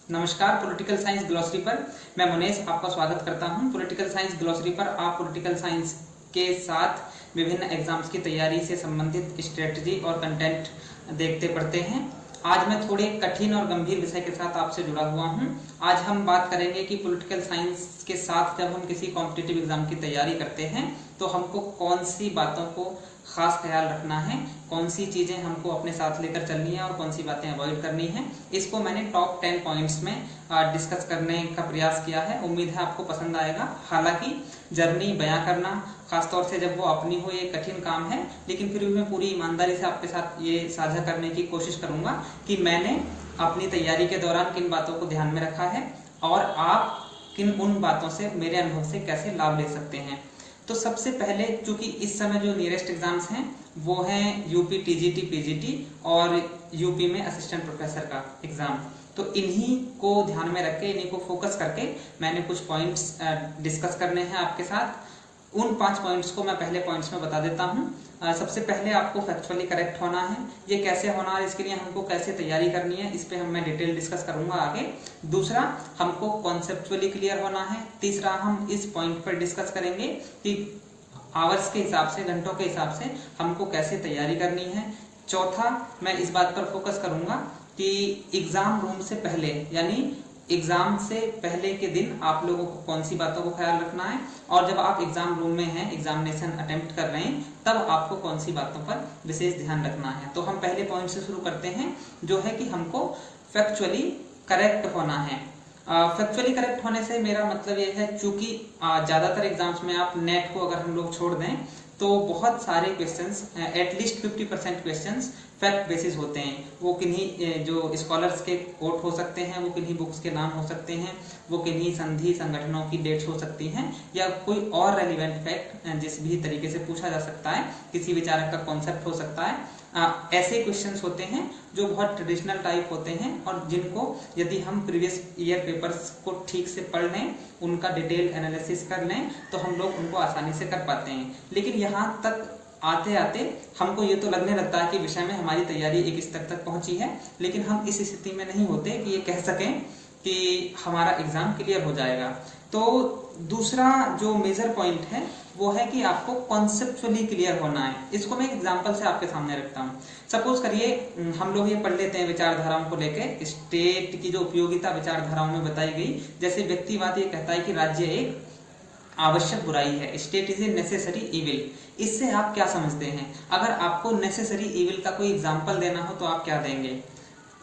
नमस्कार। Political science glossary पर मैं मुनेश आपका स्वागत करता हूं। पॉलिटिकल साइंस ग्लॉसरी पर आप पॉलिटिकल साइंस के साथ विभिन्न एग्जाम्स की तैयारी से संबंधित स्ट्रेटजी और कंटेंट देखते पढ़ते हैं। आज मैं थोड़े कठिन और गंभीर विषय के साथ आपसे जुड़ा हुआ हूं। आज हम बात करेंगे कि पॉलिटिकल साइंस के साथ जब हम किसी कॉम्पिटिटिव एग्जाम की तैयारी करते हैं तो हमको कौन सी बातों को खास ख्याल रखना है, कौन सी चीजें हमको अपने साथ लेकर चलनी है और कौन सी बातें अवॉइड करनी है। इसको मैंने टॉप 10 पॉइंट्स में डिस्कस करने का प्रयास किया है। उम्मीद है आपको पसंद आएगा। हालांकि जर्नी बयां करना, खासतौर से जब वो अपनी हो, ये कठिन काम है, लेकिन फिर भी मैं पूरी ईमानदारी से आपके साथ ये साझा करने की कोशिश करूंगा कि मैंने अपनी तैयारी के दौरान किन बातों को ध्यान में रखा है और आप किन उन बातों से, मेरे अनुभव से कैसे लाभ ले सकते हैं। तो सबसे पहले, चूंकि इस समय जो नियरेस्ट एग्जाम्स हैं वो हैं यूपी टीजीटी पीजीटी और यूपी में असिस्टेंट प्रोफेसर का एग्जाम, तो इन्हीं को ध्यान में रख के, इन्हीं को फोकस करके मैंने कुछ पॉइंट्स डिस्कस करने हैं आपके साथ। उन 5 पॉइंट्स को मैं पहले पॉइंट्स में बता देता हूं। सबसे पहले आपको फैक्चुअली करेक्ट होना है। ये कैसे होना है, इसके लिए हमको कैसे तैयारी करनी है, इस पे मैं डिटेल डिस्कस करूंगा आगे। दूसरा, हमको कॉन्सेप्चुअली क्लियर होना है। तीसरा, हम इस पॉइंट पर डिस्कस करेंगे कि आवर्स के हिसाब से, घंटों के हिसाब से हमको कैसे तैयारी करनी है। चौथा, मैं इस बात पर फोकस करूंगा कि एग्जाम रूम से पहले, यानी एग्जाम से पहले के दिन आप लोगों को कौन सी बातों को ख्याल रखना है, और जब आप एग्जाम रूम में हैं, एग्जामिनेशन अटेम्प्ट कर रहे हैं, तब आपको कौन सी बातों पर विशेष ध्यान रखना है। तो हम पहले पॉइंट से शुरू करते हैं, जो है कि हमको फैक्चुअली करेक्ट होना है। फैक्चुअली करेक्ट होने से मेरा मतलब यह है, चूंकि ज्यादातर एग्जाम्स में आप नेट को अगर हम लोग छोड़ दें तो बहुत सारे questions, at least 50% questions fact basis होते हैं। वो किन्हीं जो स्कॉलर्स के कोट हो सकते हैं, वो किन्हीं बुक्स के नाम हो सकते हैं, वो किन्हीं संधि संगठनों की डेट्स हो सकती हैं, या कोई और रेलिवेंट फैक्ट जिस भी तरीके से पूछा जा सकता है, किसी विचारक का कॉन्सेप्ट हो सकता है। ऐसे क्वेश्चंस होते हैं जो बहुत ट्रेडिशनल टाइप होते हैं और जिनको यदि हम प्रीवियस ईयर पेपर्स को ठीक से पढ़ लें, उनका डिटेल एनालिसिस कर लें, तो हम लोग उनको आसानी से कर पाते हैं। लेकिन यहाँ तक आते आते हमको ये तो लगने लगता है कि विषय में हमारी तैयारी एक स्तर तक पहुंची है, लेकिन हम इस स्थिति में नहीं होते कि ये कह सकें कि हमारा एग्जाम क्लियर हो जाएगा। तो दूसरा जो मेजर पॉइंट है वो है कि आपको कॉन्सेप्चुअली क्लियर होना है। इसको मैं एग्जांपल से आपके सामने रखता हूँ। सपोज करिए हम लोग ये पढ़ लेते हैं विचारधाराओं को लेके, स्टेट की जो उपयोगिता विचारधाराओं में बताई गई। जैसे व्यक्तिवाद ये कहता है कि राज्य एक आवश्यक बुराई है, state is a necessary evil. इससे आप क्या समझते हैं? अगर आपको नेसेसरी इविल का कोई एग्जाम्पल देना हो तो आप क्या देंगे?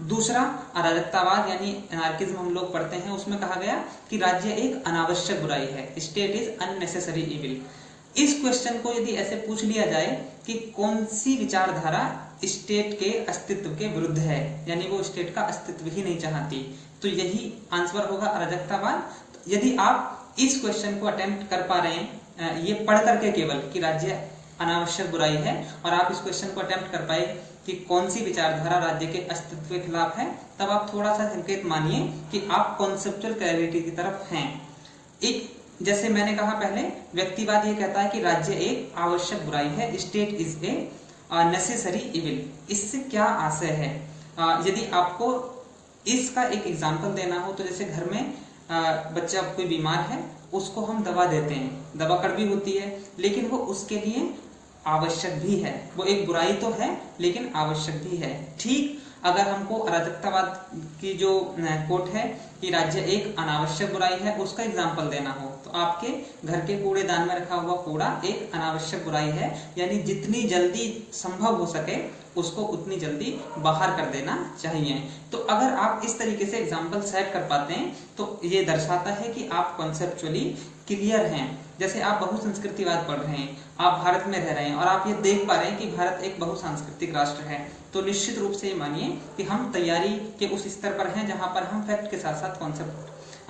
दूसरा, अराजकतावाद यानी एनार्किज्म हम लोग पढ़ते हैं, उसमें कहा गया कि राज्य एक अनावश्यक बुराई है, स्टेट इज अननेसेसरी इविल। इस क्वेश्चन को यदि ऐसे पूछ लिया जाए कि कौन सी विचारधारा स्टेट के अस्तित्व के विरुद्ध है, यानी वो स्टेट का अस्तित्व ही नहीं चाहती, तो यही आंसर होगा अराजकतावाद। यदि आप इस क्वेश्चन को अटेम्प्ट कर पा रहे हैं ये पढ़ करके केवल कि राज्य अनावश्यक बुराई है, और आप इस क्वेश्चन को अटेम्प्ट कर पाए कि कौन सी विचारधारा राज्य के अस्तित्व के खिलाफ है, तब आप थोड़ा सा संकेत मानिए कि आप कॉन्सेप्चुअल क्लैरिटी की तरफ हैं। एक, जैसे मैंने कहा पहले, व्यक्तिवाद ये कहता है कि राज्य एक आवश्यक बुराई है, state is a necessary evil. इससे क्या आशय है? यदि आपको इसका एक एग्जाम्पल देना हो तो जैसे घर में बच्चा कोई बीमार है, उसको हम दवा देते हैं, दवा कड़वी होती है, लेकिन वो उसके लिए आवश्यक भी है। वो एक बुराई तो है लेकिन आवश्यक भी है। ठीक, अगर हमको अराजकतावाद की जो कोट है कि राज्य एक अनावश्यक बुराई है, उसका एग्जाम्पल देना हो तो आपके घर के कूड़ेदान में रखा हुआ कूड़ा एक अनावश्यक बुराई है, यानी जितनी जल्दी संभव हो सके उसको उतनी जल्दी बाहर कर देना चाहिए। तो अगर आप इस तरीके से एग्जाम्पल सेट कर पाते हैं तो ये दर्शाता है कि आप कॉन्सेप्चुअली क्लियर हैं। जैसे आप बहुसंस्कृतिवाद पढ़ रहे हैं, आप भारत में रह रहे हैं और आप ये देख पा रहे हैं कि भारत एक बहुसांस्कृतिक राष्ट्र है, तो निश्चित रूप से ये मानिए कि हम तैयारी के उस स्तर पर हैं जहां पर हम फैक्ट के साथ साथ कॉन्सेप्ट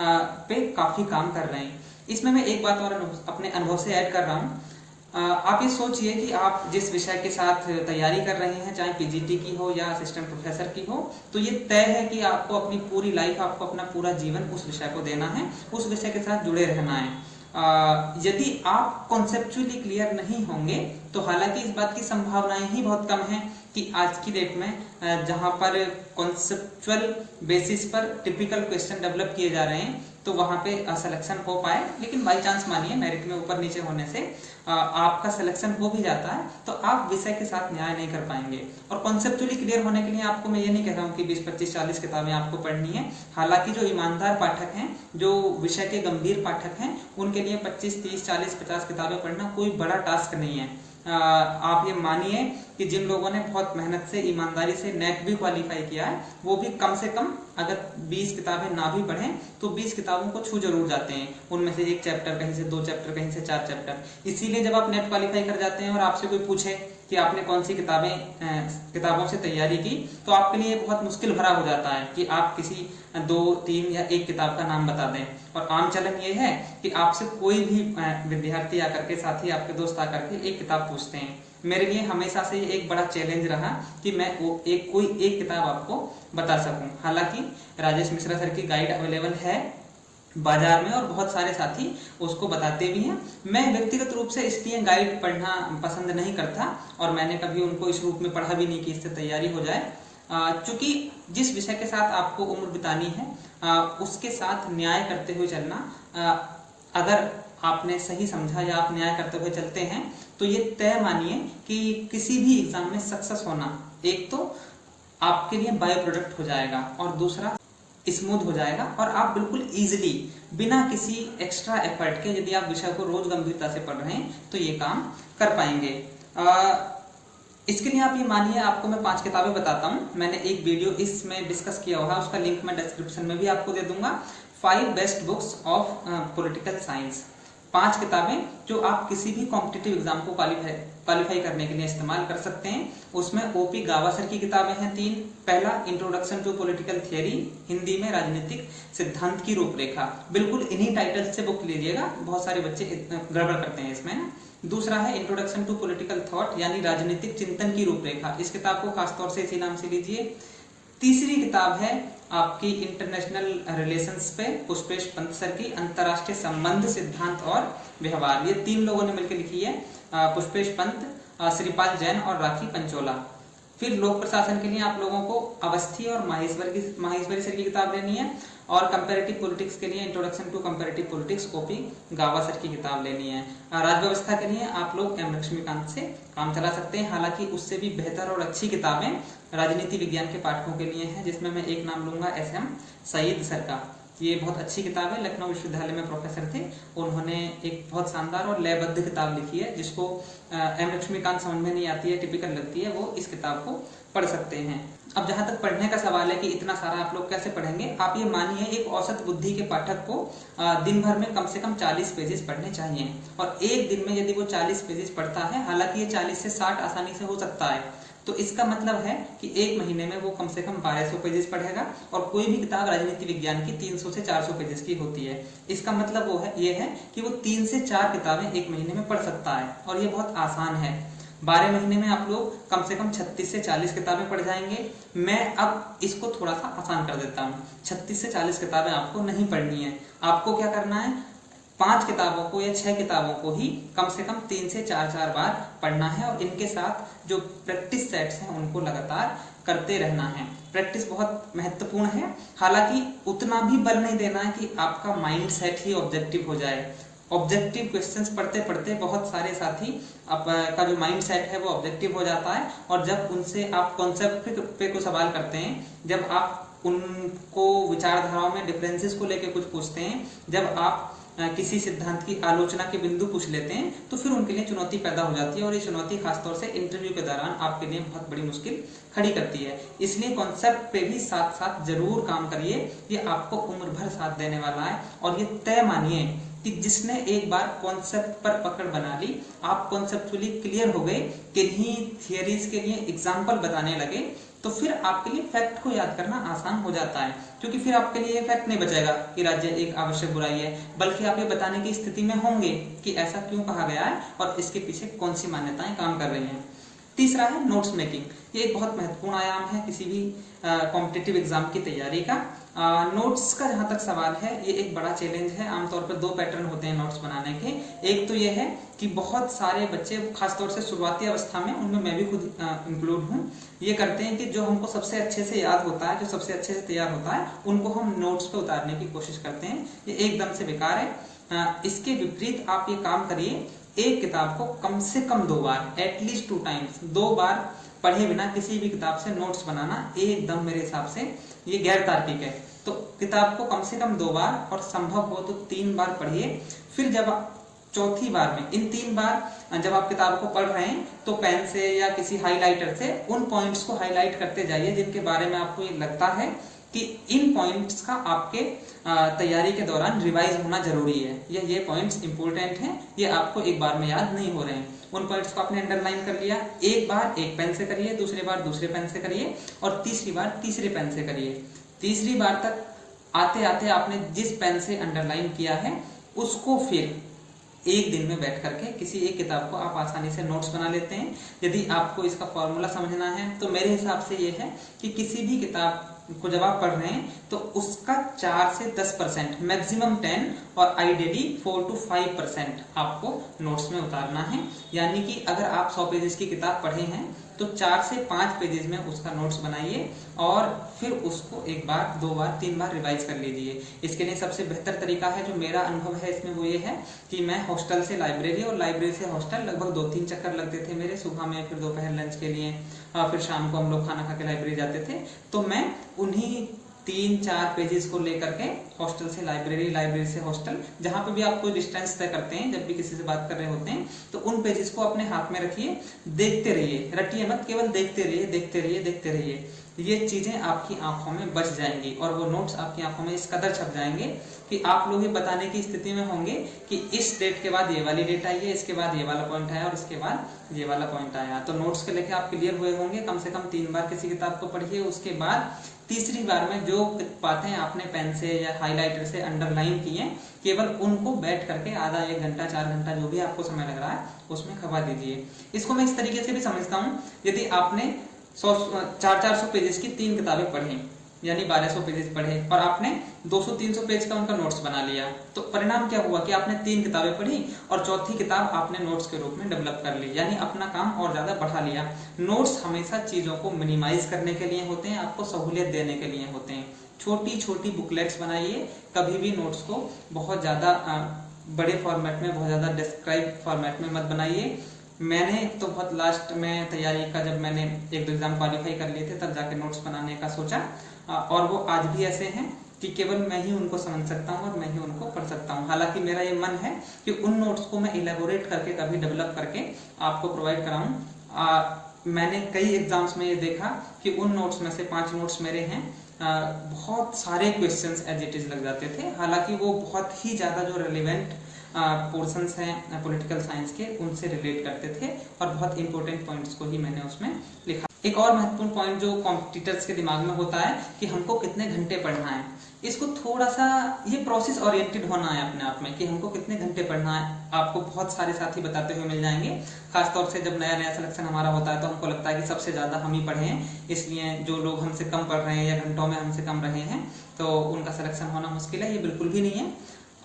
पे काफी काम कर रहे हैं। इसमें मैं एक बात और अपने अनुभव से ऐड कर रहा हूँ। आप ये सोचिए कि आप जिस विषय के साथ तैयारी कर रहे हैं, चाहे पीजीटी की हो या असिस्टेंट प्रोफेसर की हो, तो ये तय है कि आपको अपनी पूरी लाइफ, आपको अपना पूरा जीवन उस विषय को देना है, उस विषय के साथ जुड़े रहना है। यदि आप कॉन्सेप्चुअली क्लियर नहीं होंगे तो हालांकि इस बात की संभावनाएं ही बहुत कम है कि आज की डेट में जहां पर कॉन्सेप्चुअल बेसिस पर टिपिकल क्वेश्चन डेवलप किए जा रहे हैं तो वहां पे सिलेक्शन हो पाए, लेकिन बाई चांस मानिए मेरिट में ऊपर नीचे होने से आपका सिलेक्शन हो भी जाता है तो आप विषय के साथ न्याय नहीं कर पाएंगे। और कॉन्सेप्चुअली क्लियर होने के लिए आपको मैं ये नहीं कह रहा हूँ कि 20, 25, 40 किताबें आपको पढ़नी है। हालांकि जो ईमानदार पाठक हैं, जो विषय के गंभीर पाठक हैं, उनके लिए 25, 30, 40, 50 किताबें पढ़ना कोई बड़ा टास्क नहीं है। आप ये मानिए कि जिन लोगों ने बहुत मेहनत से, ईमानदारी से नेट भी क्वालिफाई किया है, वो भी कम से कम अगर 20 किताबें ना भी पढ़ें तो 20 किताबों को छू जरूर जाते हैं। उनमें से 1 चैप्टर, कहीं से 2 चैप्टर, कहीं से 4 चैप्टर। इसीलिए जब आप नेट क्वालिफाई कर जाते हैं और आपसे कोई पूछे कि आपने कौन सी किताबों से तैयारी की, तो आपके लिए बहुत मुश्किल भरा हो जाता है कि आप किसी 2, 3 या 1 किताब का नाम बता दें। और आम चलन ये है कि आपसे कोई भी विद्यार्थी आकर के, साथी, आपके दोस्त आकर के एक किताब पूछते हैं। मेरे लिए हमेशा से ये एक बड़ा चैलेंज रहा कि मैं कोई एक किताब आपको बता सकूं। हालांकि राजेश मिश्रा सर की गाइड अवेलेबल है बाजार में और बहुत सारे साथी उसको बताते भी हैं। मैं व्यक्तिगत रूप से इसलिए गाइड पढ़ना पसंद नहीं करता और मैंने कभी उनको इस रूप में पढ़ा भी नहीं कि इससे तैयारी हो जाए। चूंकि जिस विषय के साथ आपको उम्र बितानी है उसके साथ न्याय करते हुए चलना, अगर आपने सही समझा या आप न्याय करते हुए चलते हैं तो ये तय मानिए कि किसी भी एग्जाम में सक्सेस होना एक तो आपके लिए बाय प्रोडक्ट हो जाएगा और दूसरा स्मूथ हो जाएगा और आप बिल्कुल इजीली बिना किसी एक्स्ट्रा एफर्ट के, यदि आप विषय को रोज गंभीरता से पढ़ रहे हैं तो ये काम कर पाएंगे। इसके लिए आप ये मानिए, आपको मैं 5 किताबें बताता हूँ। मैंने एक वीडियो इसमें डिस्कस किया हुआ है, उसका लिंक मैं डिस्क्रिप्शन में भी आपको दे दूंगा। 5 best books of political science. 5 किताबें जो आप किसी भी कॉम्पिटिटिव एग्जाम को क्वालिफाई करने के लिए इस्तेमाल कर सकते हैं। उसमें ओपी गावस्कर की किताबें हैं 3। पहला, introduction to political theory, Hindi में राजनीतिक सिद्धांत की रूपरेखा। बिल्कुल इन्हीं टाइटल से बुक लीजिएगा, बहुत सारे बच्चे गड़बड़ करते हैं इसमें। दूसरा है इंट्रोडक्शन टू पॉलिटिकल थॉट, यानी राजनीतिक चिंतन की रूपरेखा। इस किताब को खासतौर से इसी नाम से लीजिए। तीसरी किताब है आपकी इंटरनेशनल रिलेशंस पे, पुष्पेश पंत सर की, अंतरराष्ट्रीय संबंध, सिद्धांत और व्यवहार। ये 3 लोगों ने मिलकर लिखी है, पुष्पेश पंत, श्रीपाल जैन और राखी पंचोला। फिर लोक प्रशासन के लिए आप लोगों को अवस्थी और माहेश्वरी सर की किताब लेनी है। और कंपैरेटिव पॉलिटिक्स के लिए introduction to comparative politics, OP Gavaskar की किताब लेनी है। राज्य व्यवस्था के लिए आप लोग एम लक्ष्मीकांत से काम चला सकते हैं। हालांकि उससे भी बेहतर और अच्छी किताबें राजनीति विज्ञान के पाठकों के लिए हैं, जिसमें मैं एक नाम लूंगा SM सईद सर का। ये बहुत अच्छी किताब है, लखनऊ विश्वविद्यालय में प्रोफेसर थे, उन्होंने एक बहुत शानदार और लयबद्ध किताब लिखी है। जिसको एम लक्ष्मीकांत समझ में नहीं आती है, टिपिकल लगती है, वो इस किताब को पढ़ सकते हैं। अब जहां तक पढ़ने का सवाल है कि इतना सारा आप लोग कैसे पढ़ेंगे, आप ये मानिए एक औसत बुद्धि के पाठक को दिन भर में कम से कम 40 पेजेस पढ़ने चाहिए। और एक दिन में यदि वो 40 पेजेस पढ़ता है, हालांकि ये 40 से 60 आसानी से हो सकता है, तो इसका मतलब है कि एक महीने में वो कम से कम 1200 पेजेस पढ़ेगा। और कोई भी किताब राजनीति विज्ञान की 300 से 400 पेजेस की होती है। इसका मतलब वो है ये है कि वो 3 से 4 किताबें एक महीने में पढ़ सकता है, और ये बहुत आसान है। 12 महीने में आप लोग कम से कम 36 से 40 किताबें पढ़ जाएंगे। मैं अब इसको थोड़ा सा आसान कर देता हूँ। 36 से 40 किताबें आपको नहीं पढ़नी है। आपको क्या करना है, 5 किताबों को या 6 किताबों को ही कम से कम 3 से 4 बार पढ़ना है। और इनके साथ जो प्रैक्टिस सेट्स हैं उनको लगातार करते रहना है। प्रैक्टिस बहुत महत्वपूर्ण है। हालांकि उतना भी बल नहीं देना है कि आपका माइंड सेट ही ऑब्जेक्टिव हो जाए। ऑब्जेक्टिव क्वेश्चंस पढ़ते पढ़ते बहुत सारे साथी का जो माइंड सेट है वो ऑब्जेक्टिव हो जाता है। और जब उनसे आप कॉन्सेप्ट पे कोई सवाल करते हैं, जब आप उनको विचारधाराओं में डिफरेंसेस को लेकर कुछ पूछते हैं, जब आप किसी सिद्धांत की आलोचना के बिंदु पूछ लेते हैं, तो फिर उनके लिए चुनौती पैदा हो जाती है। और ये चुनौती खासतौर से इंटरव्यू के दौरान आपके लिए बहुत बड़ी मुश्किल खड़ी करती है। इसलिए कॉन्सेप्ट पे भी साथ साथ जरूर काम करिए, ये आपको उम्र भर साथ देने वाला है। और ये तय मानिए कि जिसने एक बार कॉन्सेप्ट पर पकड़ बना ली, आप कॉन्सेप्चुअली क्लियर हो गए, किन्हीं थियरीज के लिए एग्जाम्पल बताने लगे, तो फिर आपके लिए फैक्ट को याद करना आसान हो जाता है। क्योंकि फिर आपके लिए फैक्ट नहीं बचेगा कि राज्य एक आवश्यक बुराई है, बल्कि आप ये बताने की स्थिति में होंगे कि ऐसा क्यों कहा गया है और इसके पीछे कौन सी मान्यताएं काम कर रही हैं। तीसरा है नोट्स मेकिंग। ये एक बहुत महत्वपूर्ण आयाम है किसी भी कॉम्पिटिटिव एग्जाम की तैयारी का। नोट्स का जहां तक सवाल है, ये एक बड़ा चैलेंज है। आमतौर पर दो पैटर्न होते हैं नोट्स बनाने के। एक तो ये है कि बहुत सारे बच्चे, खासतौर से शुरुआती अवस्था में, उनमें मैं भी खुद इंक्लूड हूँ, ये करते हैं कि जो हमको सबसे अच्छे से याद होता है, जो सबसे अच्छे से तैयार होता है, उनको हम नोट्स पे उतारने की कोशिश करते हैं। ये एकदम से बेकार है। इसके विपरीत आप ये काम करिए, एक किताब को कम से कम 2 बार, एटलीस्ट 2 टाइम्स, 2 बार पढ़े बिना किसी भी किताब से नोट्स बनाना एकदम मेरे हिसाब से ये गैर तार्किक है। तो किताब को कम से कम 2 बार और संभव हो तो 3 बार पढ़िए। फिर जब चौथी बार में, इन 3 बार जब आप किताब को पढ़ रहे हैं, तो पेन से या किसी हाइलाइटर से उन पॉइंट्स को हाईलाइट करते जाइए जिनके बारे में आपको ये लगता है कि इन पॉइंट्स का आपके तैयारी के दौरान रिवाइज होना जरूरी है, या ये पॉइंट्स इंपॉर्टेंट हैं, ये आपको एक बार में याद नहीं हो रहे हैं। उन पॉइंट्स को आपने अंडरलाइन कर लिया, एक बार एक पेन से करिए, दूसरी बार दूसरे पेन से करिए, और तीसरी बार तीसरे पेन से करिए। तीसरी बार तक आते आते आपने जिस पेन से अंडरलाइन किया है, उसको फिर एक दिन में बैठ करके किसी एक किताब को आप आसानी से नोट्स बना लेते हैं। यदि आपको इसका फॉर्मूला समझना है, तो मेरे हिसाब से ये है कि किसी भी किताब को जब आप पढ़ रहे हैं, तो उसका 4 से 10%, मैक्सिमम 10 और आइडियली 4 to 5% आपको नोट्स में उतारना है। यानी कि अगर आप 100 पेजेस की किताब पढ़े हैं, तो 4 से 5 पेजेस में उसका नोट्स बनाइए और फिर उसको 1 बार, 2 बार, 3 बार रिवाइज कर लीजिए। इसके लिए सबसे बेहतर तरीका है, जो मेरा अनुभव है इसमें, वो ये है कि मैं हॉस्टल से लाइब्रेरी और लाइब्रेरी से हॉस्टल लगभग 2-3 चक्कर लगते थे मेरे, सुबह में, फिर दोपहर लंच के लिए, फिर शाम को हम लोग खाना खा के लाइब्रेरी जाते थे। तो मैं उन्हीं 3-4 पेजेस को लेकर के हॉस्टल से लाइब्रेरी, लाइब्रेरी से हॉस्टल, जहां पे भी आप कोई डिस्टेंस तय करते हैं, जब भी किसी से बात कर रहे होते हैं, तो उन पेजेस को अपने हाथ में रखिए, देखते रहिए, रटिए मत, केवल देखते रहिए, देखते रहिए, देखते रहिए। ये चीजें आपकी आंखों में बच जाएंगी और वो नोट्स आपकी आंखों में इस कदर छप जाएंगे कि आप लोग ये बताने की स्थिति में होंगे कि इस डेट के बाद ये वाली डेट आई है, इसके बाद ये वाला पॉइंट आया और इसके बाद ये वाला पॉइंट आया। तो नोट्स के लेके आप क्लियर हुए होंगे। कम से कम 3 बार किसी किताब को पढ़िए, उसके बाद तीसरी बार में जो बातें आपने पेन से या हाइलाइटर से अंडरलाइन की हैं, केवल उनको बैठ करके आधा 1 घंटा, 4 घंटा, जो भी आपको समय लग रहा है, उसमें खपा दीजिए। इसको मैं इस तरीके से भी समझता हूँ, यदि आपने 400-400 पेजेस की 3 किताबें पढ़ी, यानी 1200 पेजेस पढ़े, और आपने 200-300 पेज का उनका नोट्स बना लिया, तो परिणाम क्या हुआ कि आपने 3 किताबें पढ़ी और चौथी किताब आपने नोट्स के रूप में डेवलप कर ली, यानी अपना काम और ज्यादा बढ़ा लिया। नोट्स हमेशा चीजों को मिनिमाइज करने के लिए होते हैं, आपको सहूलियत देने के लिए होते हैं। छोटी छोटी बुकलेट्स बनाइए, कभी भी नोट्स को बहुत ज्यादा बड़े फॉर्मेट में, बहुत ज्यादा डिस्क्राइब फॉर्मेट में मत बनाइए। मैंने तो बहुत लास्ट में तैयारी का, जब मैंने 1-2 एग्जाम क्वालिफाई कर लिए थे, तब जाके नोट्स बनाने का सोचा, और वो आज भी ऐसे हैं कि केवल मैं ही उनको समझ सकता हूँ और मैं ही उनको पढ़ सकता हूँ। हालांकि मेरा ये मन है कि उन नोट्स को मैं इलेबोरेट करके, कभी डेवलप करके आपको प्रोवाइड कराऊं। मैंने कई एग्जाम्स में ये देखा कि उन नोट्स में से 5 नोट्स मेरे हैं, बहुत सारे क्वेश्चंस एज इट इज लग जाते थे। हालांकि वो बहुत ही ज्यादा जो रेलिवेंट पोर्शंस हैं पॉलिटिकल साइंस के, उनसे रिलेट करते थे और बहुत इंपॉर्टेंट पॉइंट्स को ही मैंने उसमें लिखा। एक और महत्वपूर्ण पॉइंट जो कॉम्पिटिटर्स के दिमाग में होता है कि हमको कितने घंटे पढ़ना है, इसको थोड़ा सा, ये प्रोसेस ओरिएंटेड होना है अपने आप में कि हमको कितने घंटे पढ़ना है। आपको बहुत सारे साथी बताते हुए मिल जाएंगे, खासतौर से जब नया नया सिलेक्शन हमारा होता है, तो हमको लगता है कि सबसे ज्यादा हम ही पढ़े हैं, इसलिए जो लोग हमसे कम पढ़ रहे हैं या घंटों में हमसे कम रहे हैं, तो उनका सिलेक्शन होना मुश्किल है। ये बिल्कुल भी नहीं है।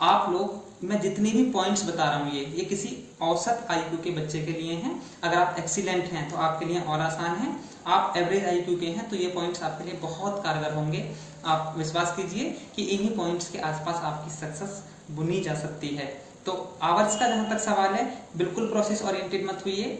आप लोग, मैं जितनी भी पॉइंट्स बता रहा हूँ, ये किसी औसत आईक्यू के बच्चे के लिए हैं। अगर आप एक्सीलेंट हैं तो आपके लिए और आसान है, आप एवरेज आईक्यू के हैं तो ये पॉइंट्स आपके लिए बहुत कारगर होंगे। आप विश्वास कीजिए कि इन्हीं पॉइंट्स के आसपास आपकी सक्सेस बुनी जा सकती है। तो आवर्स का जहां तक सवाल है, बिल्कुल प्रोसेस ओरिएंटेड मत हुइए।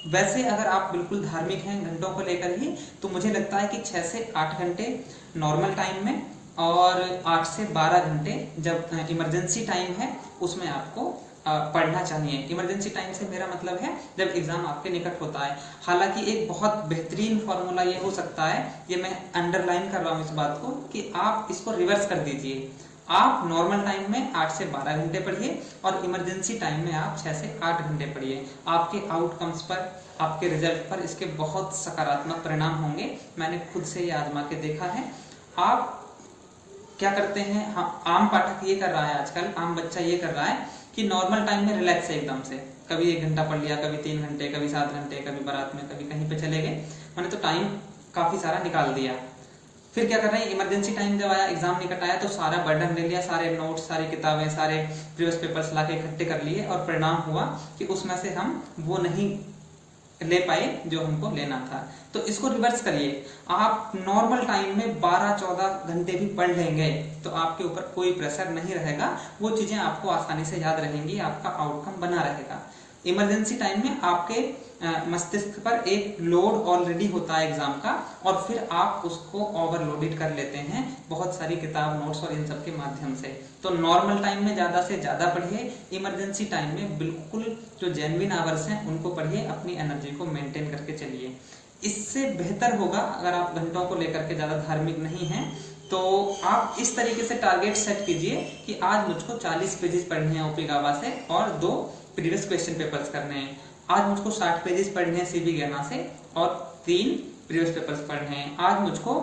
वैसे अगर आप बिल्कुल धार्मिक हैं घंटों को लेकर ही, तो मुझे लगता है कि 6 से 8 घंटे नॉर्मल टाइम में और 8 से 12 घंटे जब इमरजेंसी टाइम है, उसमें आपको पढ़ना चाहिए। इमरजेंसी टाइम से मेरा मतलब है जब एग्जाम आपके निकट होता है। हालांकि एक बहुत बेहतरीन फॉर्मूला ये हो सकता है, ये मैं अंडरलाइन कर रहा हूँ इस बात को, कि आप इसको रिवर्स कर दीजिए। आप नॉर्मल टाइम में 8 से 12 घंटे पढ़िए और इमरजेंसी टाइम में आप 6 से 8 घंटे पढ़िए। आपके आउटकम्स पर, आपके रिजल्ट पर इसके बहुत सकारात्मक परिणाम होंगे। मैंने खुद से ये आजमा के देखा है। आप क्या करते हैं, हाँ, आम पाठक ये कर रहा है आजकल, आम बच्चा ये कर रहा है कि नॉर्मल टाइम में रिलैक्स है एकदम से, कभी 1 घंटा पढ़ लिया, कभी 3 घंटे, कभी 7 घंटे, कभी बारात में, कभी कहीं पे चले गए, मैंने तो टाइम काफी सारा निकाल दिया। फिर क्या कर रहे हैं, इमरजेंसी टाइम जब आया, एग्जाम निकट आया, तो सारा बर्डन ले लिया, सारे नोट्स, सारी किताबें, सारे प्रीवियस पेपर्स लाके इकट्ठे कर लिए, और परिणाम हुआ कि उसमें से हम वो नहीं ले पाए जो हमको लेना था। तो इसको रिवर्स करिए, आप नॉर्मल टाइम में 12-14 घंटे भी पढ़ लेंगे तो आपके ऊपर कोई प्रेशर नहीं रहेगा, वो चीजें आपको आसानी से याद रहेंगी, आपका आउटकम बना रहेगा। इमरजेंसी टाइम में आपके मस्तिष्क पर एक लोड ऑलरेडी होता है एग्जाम का, और फिर आप उसको ओवरलोडेड कर लेते हैं बहुत सारी किताब, नोट्स और इन सब के माध्यम से। तो नॉर्मल टाइम में ज्यादा से ज्यादा पढ़िए, इमरजेंसी टाइम में बिल्कुल जो जेन्युइन आवर्स हैं उनको पढ़िए, अपनी एनर्जी को मेंटेन करके चलिए। इससे बेहतर होगा अगर आप घंटों को लेकर के ज्यादा धार्मिक नहीं हैं, तो आप इस तरीके से टारगेट सेट कीजिए कि आज मुझको 40 पेजेस पढ़ने हैं ओपी गावा से और 2 प्रीवियस क्वेश्चन पेपर्स करने हैं। आज मुझको 60 पेजेस पढ़ने हैं सीबी गैना से और 3 प्रीवियस पेपर्स पढ़ने हैं। आज मुझको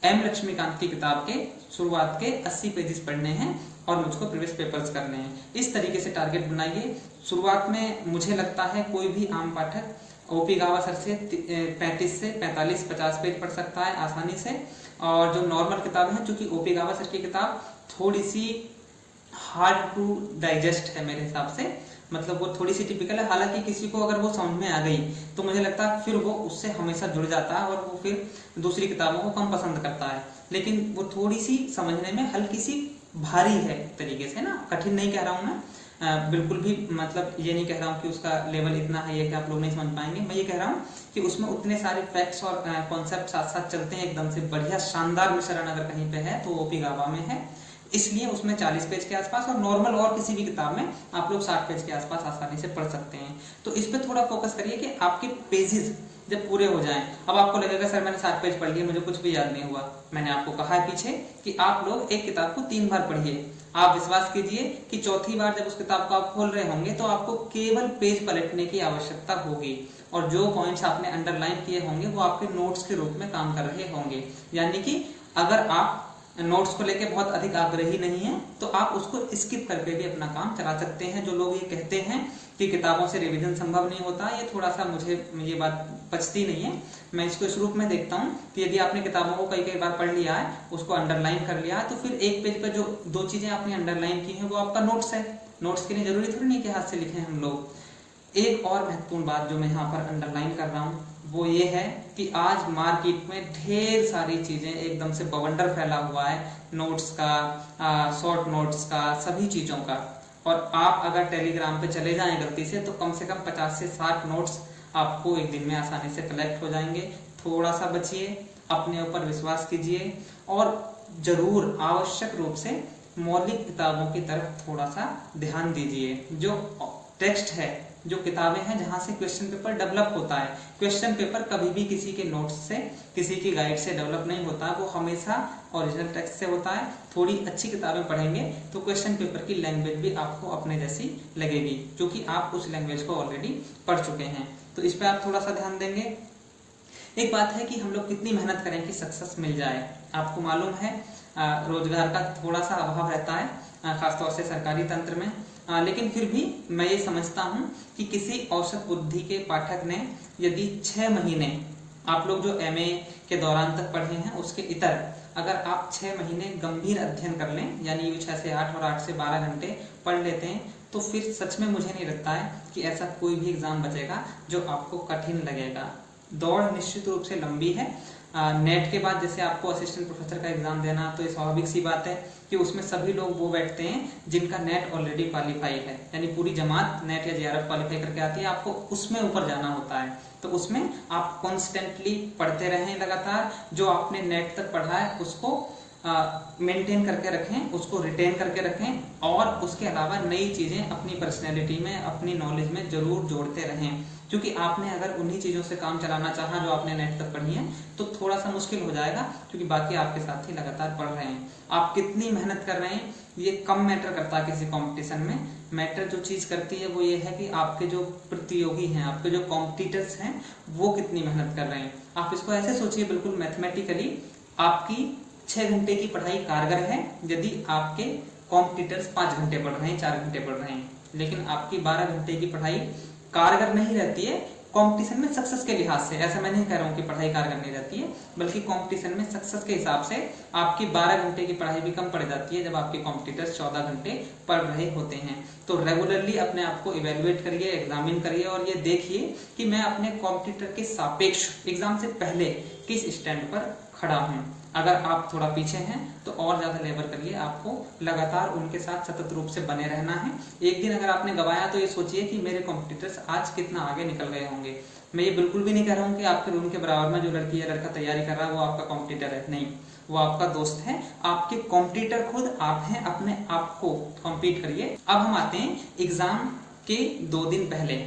एम लक्ष्मीकांत की किताब के शुरुआत के 80 पेजेस पढ़ने हैं और मुझको प्रीवियस पेपर्स करने हैं। इस तरीके से टारगेट बनाइए। शुरुआत में मुझे लगता है कोई भी आम पाठक ओपी गावा सर से 35 से 45-50 पेज पढ़ सकता है आसानी से। और जो नॉर्मल किताबें हैं, चूंकि ओपी गावा सर की किताब थोड़ी सी हार्ड टू डाइजेस्ट है मेरे हिसाब से, मतलब वो थोड़ी सी टिपिकल है। हालांकि किसी को अगर वो समझ में आ गई तो मुझे लगता है फिर वो उससे हमेशा जुड़ जाता है और वो फिर दूसरी किताबों को कम पसंद करता है। लेकिन वो थोड़ी सी समझने में हल्की सी भारी है तरीके से ना, कठिन नहीं कह रहा हूं मैं, बिल्कुल भी मतलब ये नहीं कह रहा हूँ कि उसका लेवल इतना हाई है कि आप लोग नहीं समझ पाएंगे। मैं ये कह रहा हूँ कि उसमें उतने सारे फैक्ट्स और कॉन्सेप्ट साथ साथ चलते हैं, एकदम से बढ़िया शानदार मिश्रण अगर कहीं पे है तो ओपी गावा में है। इसलिए उसमें 40 पेज के आसपास, और नॉर्मल और किसी भी किताब में आप लोग 60 पेज के आसपास आसानी से पढ़ सकते हैं। तो इस पे थोड़ा फोकस करिए कि आपके पेजेस जब पूरे हो जाएं। अब आपको लगेगा सर मैंने 60 पेज पढ़ लिए, मुझे कुछ भी याद नहीं हुआ। मैंने आपको कहा है पीछे कि आप लोग एक किताब को 3 बार पढ़िए। आप विश्वास कीजिए कि चौथी बार जब उस किताब को आप खोल रहे होंगे तो आपको केवल पेज पलटने की आवश्यकता होगी, और जो पॉइंट्स आपने अंडरलाइन किए होंगे वो आपके नोट्स के रूप में काम कर रहे होंगे। यानी कि अगर आप नोट्स को लेके बहुत अधिक आग्रही नहीं है तो आप उसको स्किप करके भी अपना काम चला सकते हैं। जो लोग ये कहते हैं कि किताबों से रिवीजन संभव नहीं होता, ये थोड़ा सा मुझे ये बात पचती नहीं है। मैं इसको इस रूप में देखता हूँ कि यदि आपने किताबों को कई बार पढ़ लिया है, उसको अंडरलाइन कर लिया है, तो फिर एक पेज पर जो 2 चीजें आपने अंडरलाइन की हैं वो आपका नोट्स है। नोट्स के लिए जरूरी थोड़ी नहीं कि हाथ से लिखे हम लोग। एक और महत्वपूर्ण बात जो मैं यहाँ पर अंडरलाइन कर रहा हूँ वो ये है कि आज मार्केट में ढेर सारी चीजें एकदम से बवंडर फैला हुआ है, नोट्स का, शॉर्ट नोट्स का, सभी चीजों का। और आप अगर टेलीग्राम पे चले जाएं गलती से तो कम 50 से 60 नोट्स आपको एक दिन में आसानी से कलेक्ट हो जाएंगे। थोड़ा सा बचिए, अपने ऊपर विश्वास कीजिए और जरूर आवश्यक रूप से मौलिक किताबों की तरफ थोड़ा सा ध्यान दीजिए। जो टेक्स्ट है, जो किताबें हैं जहां से क्वेश्चन पेपर डेवलप होता है, क्वेश्चन पेपर कभी भी किसी के नोट्स से, किसी की गाइड से डेवलप नहीं होता, वो हमेशा ओरिजिनल टेक्स्ट से होता है। थोड़ी अच्छी किताबें पढ़ेंगे तो क्वेश्चन पेपर की लैंग्वेज भी आपको अपने जैसी लगेगी, क्योंकि आप उस लैंग्वेज को ऑलरेडी पढ़ चुके हैं। तो इस पर आप थोड़ा सा ध्यान देंगे। एक बात है कि हम लोग कितनी मेहनत करें कि सक्सेस मिल जाए। आपको मालूम है रोजगार का थोड़ा सा अभाव रहता है, खासतौर से सरकारी तंत्र में, लेकिन फिर भी मैं ये समझता हूँ कि किसी औसत बुद्धि के पाठक ने यदि 6 महीने, आप लोग जो एमए के दौरान तक पढ़े हैं उसके इतर, अगर आप 6 महीने गंभीर अध्ययन कर लें, यानी 6 से 8 और 8 से 12 घंटे पढ़ लेते हैं, तो फिर सच में मुझे नहीं लगता है कि ऐसा कोई भी एग्जाम बचेगा जो आपको कठिन लगेगा। दौड़ निश्चित रूप से लंबी है। नेट के बाद जैसे आपको असिस्टेंट प्रोफेसर का एग्जाम देना, तो ये स्वाभाविक सी बात है कि उसमें सभी लोग वो बैठते हैं जिनका नेट ऑलरेडी क्वालिफाइड है, यानी पूरी जमात नेट या जेआरएफ क्वालिफाई करके आती है। आपको उसमें ऊपर जाना होता है, तो उसमें आप कॉन्स्टेंटली पढ़ते रहें लगातार। जो आपने नेट तक पढ़ा है उसको मेंटेन करके रखें, उसको रिटेन करके रखें, और उसके अलावा नई चीजें अपनी पर्सनैलिटी में, अपनी नॉलेज में जरूर जोड़ते रहें। क्योंकि आपने अगर उन्हीं चीजों से काम चलाना चाहा जो आपने नेट तक पढ़ी है तो थोड़ा सा मुश्किल हो जाएगा, क्योंकि बाकी आपके साथी लगातार पढ़ रहे हैं। आप कितनी मेहनत कर रहे हैं ये कम मैटर करता है किसी कंपटीशन में। मैटर जो चीज करती है वो ये है कि आपके जो प्रतियोगी हैं, आपके जो कॉम्पिटिटर्स हैं, वो कितनी मेहनत कर रहे हैं। आप इसको ऐसे सोचिए, बिल्कुल मैथमेटिकली आपकी 6 घंटे की पढ़ाई कारगर है यदि आपके कॉम्पिटिटर्स 5 घंटे पढ़ रहे हैं, 4 घंटे पढ़ रहे हैं। लेकिन आपकी 12 घंटे की पढ़ाई कारगर नहीं रहती है कंपटीशन में सक्सेस के लिहाज से, ऐसा मैं नहीं कह रहा हूँ कि पढ़ाई कारगर नहीं रहती है, बल्कि कंपटीशन में सक्सेस के हिसाब से आपकी 12 घंटे की पढ़ाई भी कम पड़ जाती है जब आपके कॉम्पिटिटर्स 14 घंटे पढ़ रहे होते हैं। तो रेगुलरली अपने आप को इवेल्युएट करिए, एग्जामिन करिए और ये देखिए कि मैं अपने कॉम्पिटिटर के सापेक्ष एग्जाम से पहले किस स्टैंड पर खड़ा हूँ। अगर आप थोड़ा पीछे हैं तो और ज्यादा लेबर करिए, आपको लगातार उनके साथ सतत रूप से बने रहना है। एक दिन अगर आपने गवाया तो ये सोचिए कि मेरे कॉम्पिटिटर्स आज कितना आगे निकल गए होंगे। मैं ये बिल्कुल भी नहीं कह रहा हूँ कि आपके रूम के बराबर में जो लड़की या लड़का तैयारी कर रहा है वो आपका कॉम्पिटिटर है, नहीं, वो आपका दोस्त है। आपके कॉम्पिटिटर खुद आप हैं, अपने आप को कॉम्पीट करिए। अब हम आते हैं एग्जाम के 2 दिन पहले।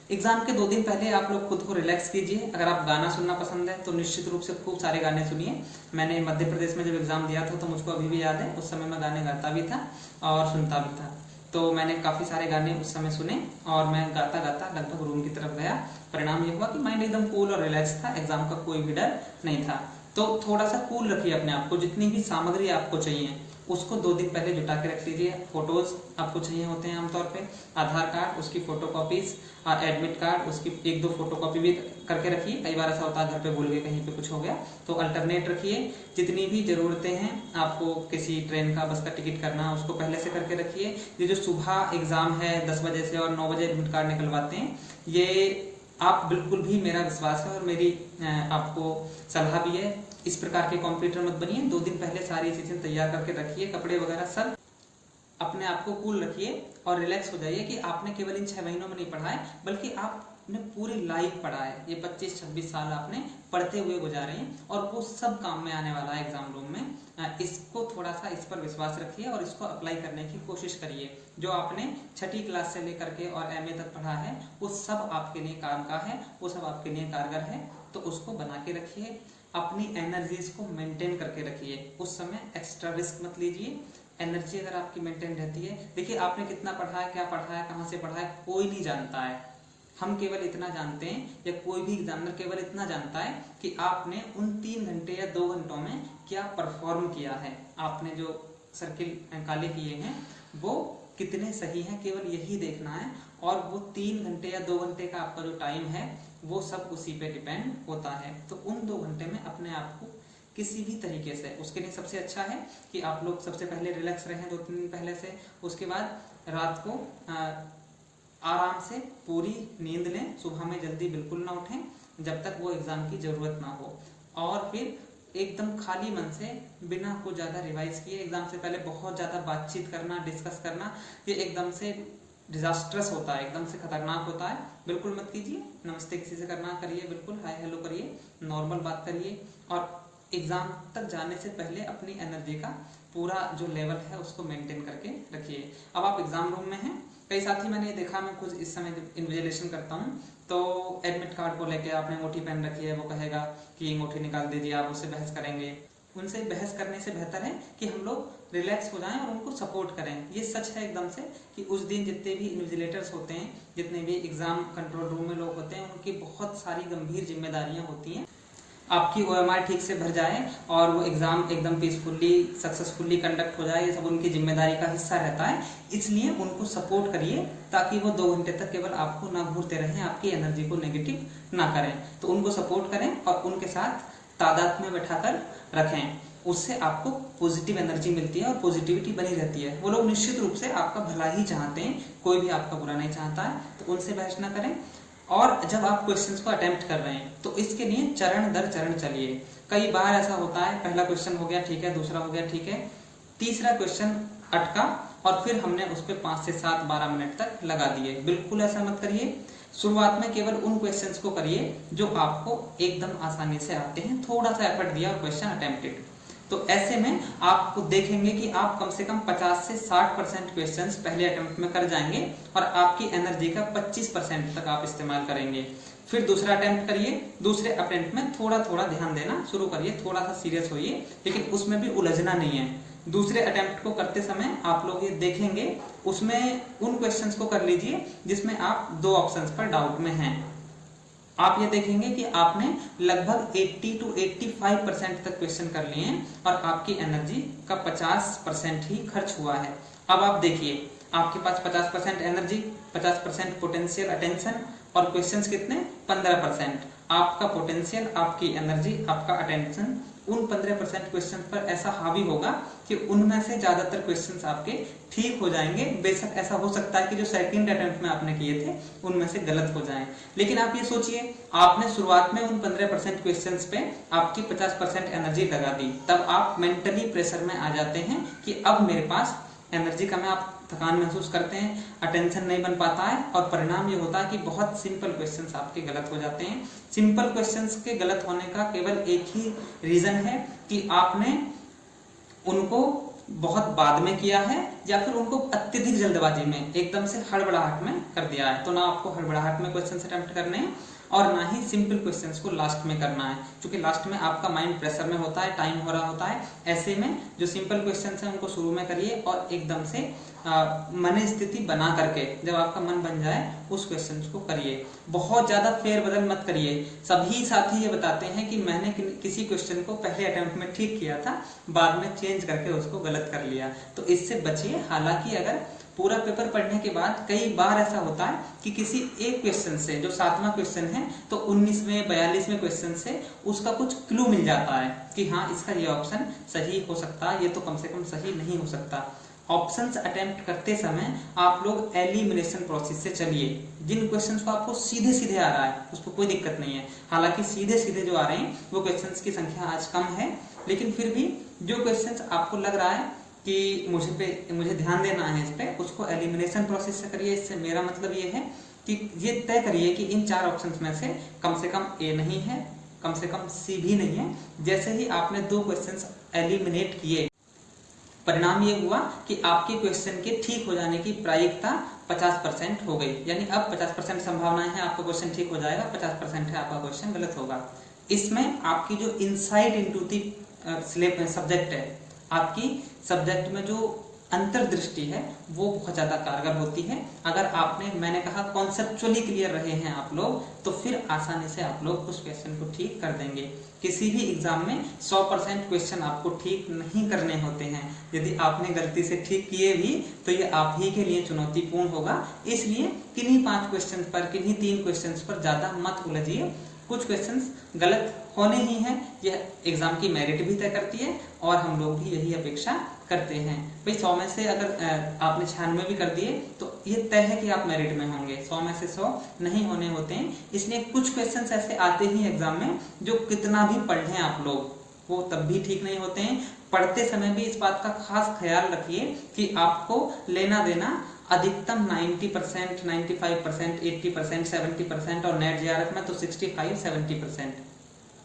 एग्जाम के 2 दिन पहले आप लोग खुद को रिलैक्स कीजिए। अगर आप गाना सुनना पसंद है तो निश्चित रूप से खूब सारे गाने सुनिए। मैंने मध्य प्रदेश में जब एग्जाम दिया था तो मुझको अभी भी याद है, उस समय मैं गाने गाता भी था और सुनता भी था। तो मैंने काफी सारे गाने उस समय सुने और मैं गाता गाता लगभग रूम की तरफ गया। परिणाम ये हुआ कि माइंड एकदम कूल और रिलैक्स था, एग्जाम का कोई भी डर नहीं था। तो थोड़ा सा कूल रखिए अपने आप को। जितनी भी सामग्री आपको चाहिए उसको 2 दिन पहले जुटा के रख लीजिए। फोटोज आपको चाहिए होते हैं आमतौर पे, आधार कार्ड उसकी फोटोकॉपीज, एडमिट कार्ड उसकी 1-2 फोटोकॉपी भी करके रखिए। कई बार ऐसा होता है घर पे भूल गए, कहीं पे कुछ हो गया, तो अल्टरनेट रखिए। जितनी भी जरूरतें हैं, आपको किसी ट्रेन का बस का टिकट करना उसको पहले से करके रखिए। ये जो सुबह एग्जाम है 10 बजे से और 9 बजे एडमिट कार्ड निकलवाते हैं, ये आप बिल्कुल भी, मेरा विश्वास है और मेरी आपको सलाह भी है, इस प्रकार के कॉम्पिटिटर मत बनिए। 2 दिन पहले सारी चीजें तैयार करके रखिए, कपड़े वगैरह सब। अपने आप को कूल रखिए और रिलैक्स हो जाइए कि आपने केवल इन 6 महीनों में नहीं पढ़ा है, बल्कि आपने पूरी लाइफ पढ़ा है। ये 25-26 साल आपने पढ़ते हुए गुजारे हैं और वो सब काम में आने वाला है एग्जाम रूम में। इसको थोड़ा सा, इस पर विश्वास रखिए और इसको अप्लाई करने की कोशिश करिए। जो आपने 6ठी क्लास से लेकर के और MA तक पढ़ा है वो सब आपके लिए काम का है, वो सब आपके लिए कारगर है। तो उसको बना के रखिए, अपनी एनर्जीज को मेंटेन करके रखिए। उस समय एक्स्ट्रा रिस्क मत लीजिए। एनर्जी अगर आपकी मेंटेन रहती है, देखिए आपने कितना पढ़ा है, क्या पढ़ा है, कहाँ से पढ़ा है, कोई नहीं जानता है। हम केवल इतना जानते हैं, या कोई भी एग्जामिनर केवल इतना जानता है कि आपने उन 3 घंटे या 2 घंटों में क्या परफॉर्म किया है। आपने जो सर्किल काले किए हैं वो कितने सही हैं, केवल यही देखना है। और वो 3 घंटे या 2 घंटे का आपका जो टाइम है वो सब उसी पे डिपेंड होता है। तो उन 2 घंटे में अपने आप को किसी भी तरीके से, उसके लिए सबसे अच्छा है कि आप लोग सबसे पहले रिलैक्स रहें 2-3 दिन पहले से। उसके बाद रात को आराम से पूरी नींद लें, सुबह में जल्दी बिल्कुल ना उठें जब तक वो एग्जाम की जरूरत ना हो। और फिर एकदम खाली मन से, बिना कुछ ज्यादा रिवाइज किए, एग्जाम से पहले बहुत ज्यादा बातचीत करना, डिस्कस करना, ये एकदम से डिजास्ट्रस होता है, एकदम से खतरनाक होता है। बिल्कुल मत कीजिए। नमस्ते किसी से करना करिए, बिल्कुल हाय हेलो करिए, नॉर्मल बात करिए। और एग्जाम तक जाने से पहले अपनी एनर्जी का पूरा जो लेवल है उसको मेंटेन करके रखिए। अब आप एग्जाम रूम में हैं, कई साथी मैंने देखा, मैं खुद इस समय जब इन्विजिलेशन करता हूँ तो एडमिट कार्ड को लेके आपने अंगूठी पहन रखी है, वो कहेगा कि अंगूठी निकाल दीजिए, आप उससे बहस करेंगे। उनसे बहस करने से बेहतर है कि हम लोग रिलैक्स हो जाएं और उनको सपोर्ट करें। ये सच है एकदम से कि उस दिन जितने भी इन्विजिलेटर्स होते हैं, जितने भी एग्जाम कंट्रोल रूम में लोग होते हैं, उनकी बहुत सारी गंभीर जिम्मेदारियां होती हैं। आपकी OMR ठीक से भर जाए और वो एग्जाम एकदम पीसफुली सक्सेसफुली कंडक्ट हो जाए, ये सब उनकी जिम्मेदारी का हिस्सा रहता है। इसलिए उनको सपोर्ट करिए ताकि वो 2 घंटे तक केवल आपको ना घूरते रहें, आपकी एनर्जी को नेगेटिव ना करें। तो उनको सपोर्ट करें और उनके साथ तादाद में बैठाकर रखें, उससे आपको पॉजिटिव एनर्जी मिलती है और पॉजिटिविटी बनी रहती है। वो लोग निश्चित रूप से आपका भला ही चाहते हैं, कोई भी आपका बुरा नहीं चाहता है। तो उनसे बहस ना करें। और जब आप क्वेश्चंस को अटेम्प्ट कर रहे हैं तो इसके लिए चरण दर चरण चलिए। कई बार ऐसा होता है, पहला क्वेश्चन हो गया ठीक है, दूसरा हो गया ठीक है, तीसरा क्वेश्चन अटका और फिर हमने उस पर 5 से 7 12 मिनट तक लगा दिए। बिल्कुल ऐसा मत करिए। शुरुआत में केवल उन क्वेश्चंस को करिए जो आपको एकदम आसानी से आते हैं, थोड़ा सा एफर्ट दिया और क्वेश्चन अटेम्प्टेड। तो ऐसे में आपको देखेंगे कि आप कम से कम 50 से 60% क्वेश्चंस पहले अटेम्प्ट में कर जाएंगे और आपकी एनर्जी का 25% तक आप इस्तेमाल करेंगे। फिर दूसरा अटेम्प्ट करिए, दूसरे अटेम्प्ट में थोड़ा थोड़ा ध्यान देना शुरू करिए, थोड़ा सा सीरियस होइए, लेकिन उसमें भी उलझना नहीं है। दूसरे अटेम्प्ट को करते समय आप लोग ये देखेंगे, उसमें उन क्वेश्चंस को कर लीजिए जिसमें आप 2 ऑप्शंस पर डाउट में हैं। आप ये देखेंगे कि आपने लगभग 80 to 85% तक क्वेश्चन कर लिए हैं और आपकी एनर्जी का 50% ही खर्च हुआ है। अब आप देखिए, आपके पास 50% एनर्जी, 50% पोटेंशियल अटेंशन और क्वेश्चंस कितने 15%। आपका पोटेंशियल, आपकी एनर्जी, आपका अटेंशन उन 15% क्वेश्चन पर ऐसा हावी होगा कि उनमें से ज्यादातर क्वेश्चंस आपके ठीक हो जाएंगे। बेशक ऐसा हो सकता है कि जो सेकंड अटेम्प्ट में आपने किए थे उनमें से गलत हो जाएं, लेकिन आप ये सोचिए आपने शुरुआत में उन 15% क्वेश्चंस पे आपकी 50% एनर्जी लगा दी, तब आप मेंटली प्रेशर में आ जाते हैं कि अब मेरे पास एनर्जी कम है, आप थकान महसूस करते हैं, अटेंशन नहीं बन पाता है और परिणाम ये होता है कि बहुत सिंपल क्वेश्चंस आपके गलत हो जाते हैं। सिंपल क्वेश्चंस के गलत होने का केवल एक ही रीजन है कि आपने उनको बहुत बाद में किया है या फिर उनको अत्यधिक जल्दबाजी में एकदम से हड़बड़ाहट में कर दिया है। तो ना आपको हड़बड़ाहट में क्वेश्चंस अटेम्प्ट करने हैं और ना ही सिंपल क्वेश्चंस को लास्ट में करना है, क्योंकि लास्ट में आपका माइंड प्रेशर में होता है, टाइम हो रहा होता है। ऐसे में जो सिंपल क्वेश्चंस हैं उनको शुरू में करिए और एकदम से मन स्थिति बना करके जब आपका मन बन जाए उस क्वेश्चंस को करिए। बहुत ज्यादा फेरबदल मत करिए। सभी साथी ये बताते हैं कि मैंने किसी क्वेश्चन को पहले अटेम्प्ट में ठीक किया था, बाद में चेंज करके उसको गलत कर लिया, तो इससे बचिए। हालांकि अगर पूरा पेपर पढ़ने के बाद कई बार ऐसा होता है कि किसी एक क्वेश्चन से, जो 7वां क्वेश्चन है, तो 19वें 42वें क्वेश्चन से उसका कुछ क्लू मिल जाता है कि हाँ इसका ये ऑप्शन सही हो सकता है, ये तो कम से कम सही नहीं हो सकता। ऑप्शंस अटेम्प्ट करते समय आप लोग एलिमिनेशन प्रोसेस से चलिए। जिन क्वेश्चंस को आपको सीधे सीधे आ रहा है उस पर कोई दिक्कत नहीं है। हालांकि सीधे सीधे जो आ रहे हैं वो क्वेश्चंस की संख्या आज कम है, लेकिन फिर भी जो क्वेश्चंस आपको लग रहा है कि मुझे ध्यान देना है इस पे, उसको एलिमिनेशन प्रोसेस से करिए। इससे मेरा मतलब ये है कि ये तय करिए कि इन 4 ऑप्शंस में से कम ए नहीं है, कम से कम सी भी नहीं है। जैसे ही आपने 2 क्वेश्चंस एलिमिनेट किए, परिणाम ये हुआ कि आपके क्वेश्चन के ठीक हो जाने की प्रायिकता 50% हो गई। यानी अब 50% संभावनाएं है आपका क्वेश्चन ठीक हो जाएगा, 50% है आपका क्वेश्चन गलत होगा। इसमें आपकी जो इनसाइट इनटू दी सब्जेक्ट है, आपकी सब्जेक्ट में जो अंतर्दृष्टि है वो बहुत ज्यादा कारगर होती है। अगर आपने, मैंने कहा कॉन्सेप्चुअली क्लियर रहे हैं आप लोग, तो फिर आसानी से आप लोग उस क्वेश्चन को ठीक कर देंगे। किसी भी एग्जाम में 100% क्वेश्चन आपको ठीक नहीं करने होते हैं। यदि आपने गलती से ठीक किए भी तो ये आप ही के लिए चुनौतीपूर्ण होगा। इसलिए किन्हीं 5 क्वेश्चन पर, किन्हीं 3 क्वेश्चन पर ज्यादा मत उलझिए। कुछ क्वेश्चंस गलत होने ही हैं, यह एग्जाम की मेरिट भी तय करती है और हम लोग भी यही अपेक्षा करते हैं। भाई 100 में से अगर आपने 96 भी कर दिए तो ये तय है कि आप मेरिट में होंगे। 100 में से 100 नहीं होने होते हैं। इसलिए कुछ क्वेश्चंस ऐसे आते ही एग्जाम में जो कितना भी पढ़ लें आप लोग, वो तब भी ठीक नहीं होते हैं। पढ़ते समय भी इस बात का खास ख्याल रखिए कि आपको लेना देना अधिकतम 90%, 95%, 80%, 70% और नेट जेआरएफ में तो 65-70%।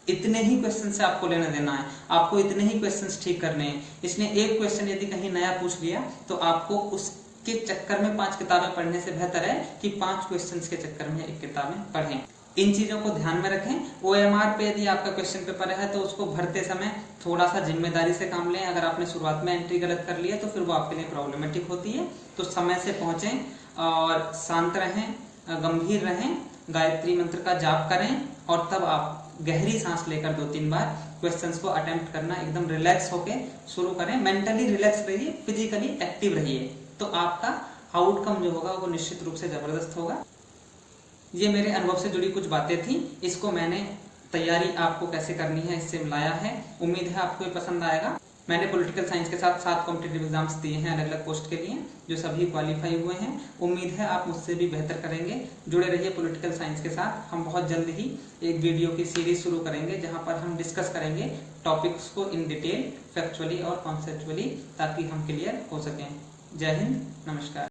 इतने ही क्वेश्चन से आपको लेना देना है, आपको इतने ही क्वेश्चंस ठीक करने हैं। इसलिए एक क्वेश्चन यदि कहीं नया पूछ लिया तो आपको उसके चक्कर में 5 किताबें पढ़ने से बेहतर है कि 5 क्वेश्चंस के चक्कर में 1 किताबें पढ़ें। इन चीजों को ध्यान में रखें। ओएमआर पे यदि आपका क्वेश्चन पेपर है तो उसको भरते समय थोड़ा सा जिम्मेदारी से काम लें। अगर आपने शुरुआत में एंट्री गलत कर ली है तो फिर वो आपके लिए प्रॉब्लमेटिक होती है। तो समय से पहुंचें और शांत रहें, गंभीर रहें, गायत्री मंत्र का जाप करें और तब आप गहरी सांस लेकर 2-3 बार क्वेश्चंस को अटेम्प्ट करना एकदम रिलैक्स होके शुरू करें। मेंटली रिलैक्स रहिए, फिजिकली एक्टिव रहिए, तो आपका आउटकम जो होगा वो निश्चित रूप से जबरदस्त होगा। ये मेरे अनुभव से जुड़ी कुछ बातें थी। इसको मैंने तैयारी आपको कैसे करनी है इससे मिलाया है। उम्मीद है आपको ये पसंद आएगा। मैंने पॉलिटिकल साइंस के साथ 7 कॉम्पिटिटिव एग्जाम्स दिए हैं अलग अलग पोस्ट के लिए, जो सभी क्वालिफाई हुए हैं। उम्मीद है आप मुझसे भी बेहतर करेंगे। जुड़े रहिए पॉलिटिकल साइंस के साथ। हम बहुत जल्द ही एक वीडियो की सीरीज शुरू करेंगे जहां पर हम डिस्कस करेंगे टॉपिक्स को इन डिटेल, फैक्चुअली और कॉन्सेप्चुअली, ताकि हम क्लियर हो सकें। जय हिंद, नमस्कार।